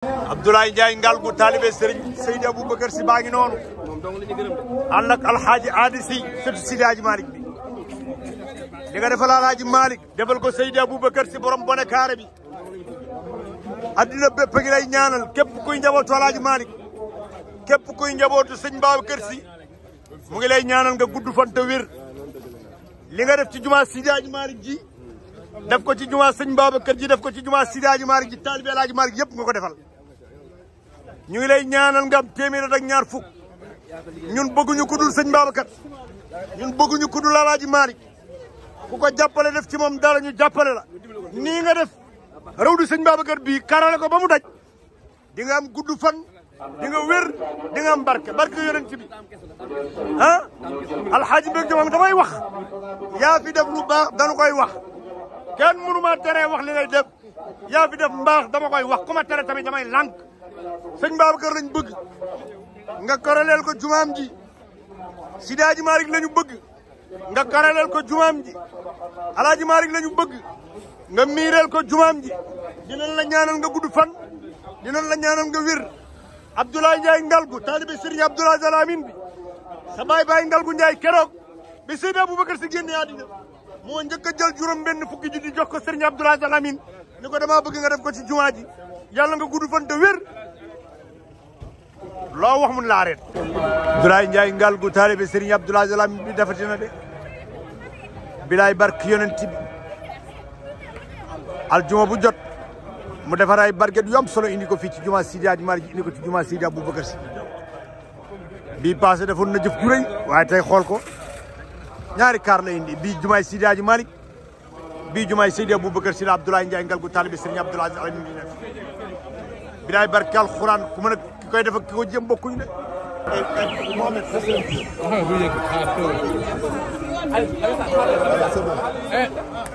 Abdoulaye Ndiaye Ngalgou talibé Serigne Seydi Aboubacar Sy baa ngi noonu ànd ak alxaaji Aadi Sy sëtu Seydi Hadji Malick bi li nga defal alxaaji Malick defal ko Seydi Aboubacar Sy borom bone kaare bi addina bépp ngi lay ñaanal képp kuy njabootu alxaaji Malick képp kuy njabootu sëñ Babacar Sy mu ngi lay ñaanal nga gudd fan te wér li nga def ci jumaa Seydi Hadji Malick ji def ko ci jumaa sëñ Babacar ji def ko ci jumaa Seydi Hadji Malick ji talibé alxaaji Malick yëpp nga ko defal ñu ngi lay ñaanal nga am téeméer ak ñaar fukk ñun bëgguñu ku dul sëñ Babacar ñun bëgguñu ku dul alxaaji Malick ku ko jàppale def ci moom dara ñu jàppale la nii nga def raw du sëñ Babacar bii karale ko ba mu daj di nga am gudd fan di nga wér di nga am barke yonent bi ah alxaaji beeg moom damay wax yaa fi def lu baax danu koy wax kenn mënu ma teree wax li ngay def yaa fi def mbaax dama koy wax ku ma tere tamit damay lànk sëñ Babacar lañ bëgg nga karaleel ko jumaam ji Seydi Hadji Malick lañu bëgg nga karaleel ko jumaam ji alxaaji Malick lañu bëgg nga miireel ko jumaam ji dinañ la ñaanal nga gudd fan dinañ la ñaanal nga wér Abdoulaye Ndiaye Ngalgou talibé Serigne Abdoulaye Alamine bi sa baay Ngalgou Ndiaye keroog bi Seydi Aboubacar Sy génne àddina moo njëkk a jël juróom benn fukki junni jox ko Serigne Abdoulaye Alamine ni ko dama bëgg nga def ko ci jumaa ji yàlla nga gudd fan te wér loo wax mun laa reet Abdoulaye Ndiaye Ngalgou talibé Serigne Abdoulaye Alamine bi defati na de bilaay barke yonent bi aljuma bu jot mu defar ay barget yu am solo indi ko fii ci jumaa Seydi Hadji Malick indi ko ci jumaa Seydi Aboubacar Sy bii passé defoon na jëf ju rëy waaye tey xool ko ñaari kaar la indi bii jumaay Seydi Hadji Malick bii jumaay Seydi Aboubacar Sy la Abdoulaye Ndiaye Ngalgou talibé Serigne Abdoulaye Alamine bi nekk bilaay barke alxuraan ku mën a ki koy def ak ki ko jëm bokkuñu de Mohamed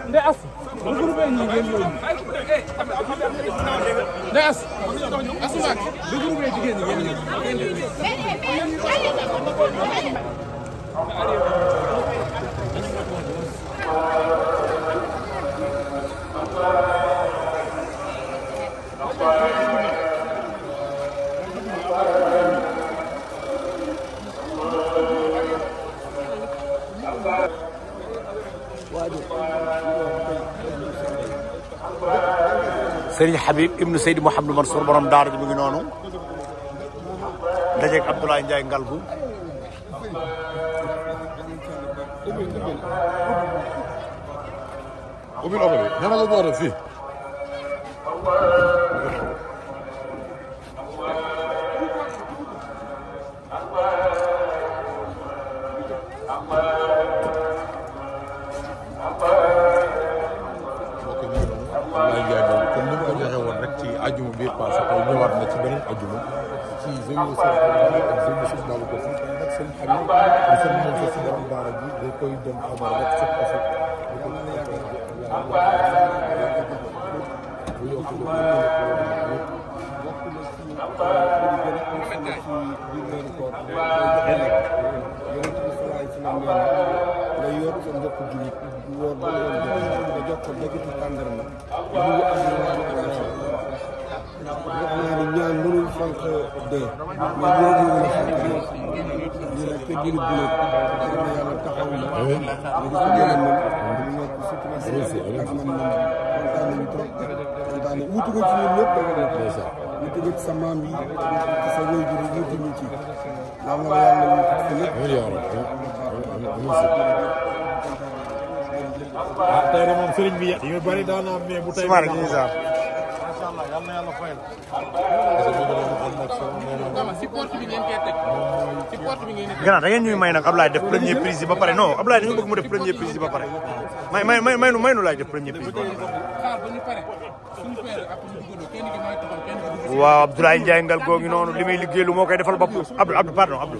Ndeye As regroupé ñi ngeen ñëw Ndeye As Asoumak regroupé jigéen ñi ngeen ñëw Serigne Habib ibnu Seydi Mouhamadou Mansour borom daara ji mu ngi noonu dajeeg Abdoulaye Ndiaye Ngalgou ubbil oto bi ñana nga boole fii ajuma biir passé tey ñëwaat na ci beneen ajuma ci zone ak zone Sëñ Babacar Sy tey nag seen xarit di seen moom sa si borom daara ji day koy dem xabar rek sëpp kasi bu yokk nga yor sa mbokk jullit woor ba nga jox ko dëgg tàndarma wax naa ni ñaan mënul fànq dee mais boo ñëwee la fànq ñu nag te jullit bu nekk yàlla taxaw na nga di ko jëlee man ñu nekk surtout ak man kontaan nañu trop kontaan nañu wutu ko ci ñun ñëpp da nga def wutu ko ci sa maam yi ci sa waajur yi wutu ñu ci yàlla na yàlla wutu ko lépp ah tey de moom sëriñ bi yi bari daan am mais bu tey Soumare ñu sax macha allah yal na yàlla fay la. si porte bi ngeen koy teg si porte bi ngeen gannaaw da ngeen ñuy may nag Ablaye def premier prise yi ba pare non Ablaye dañu bëgg mu def premier prise yi ba pare may nu laay def premier prise ba xaar ba ñu pare suñu pare après ñu dugaloo kenn ki mooy taxaw kenn ki waaw Abdoulaye Ndiaye Ngalgou ngi noonu li muy liggéey lu moo koy defal bopp Abdou pardon Abdou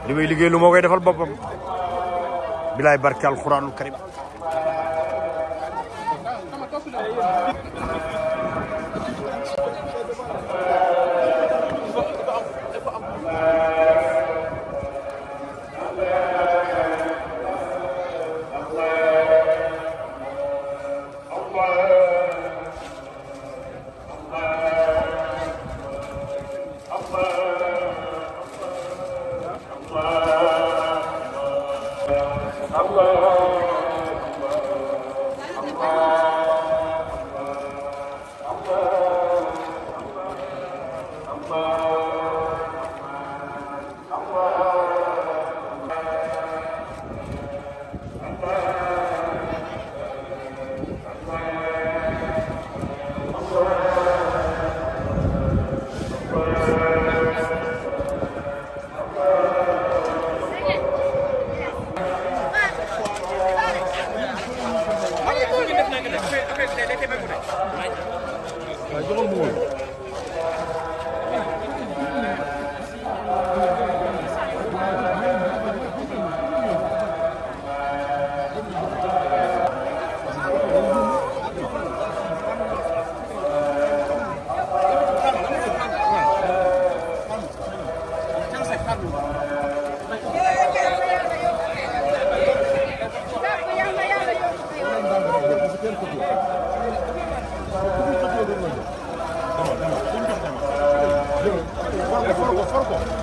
li muy liggéey lu moo koy defal boppam bilaay barke alxuraanul karim joxal mu woon. For ko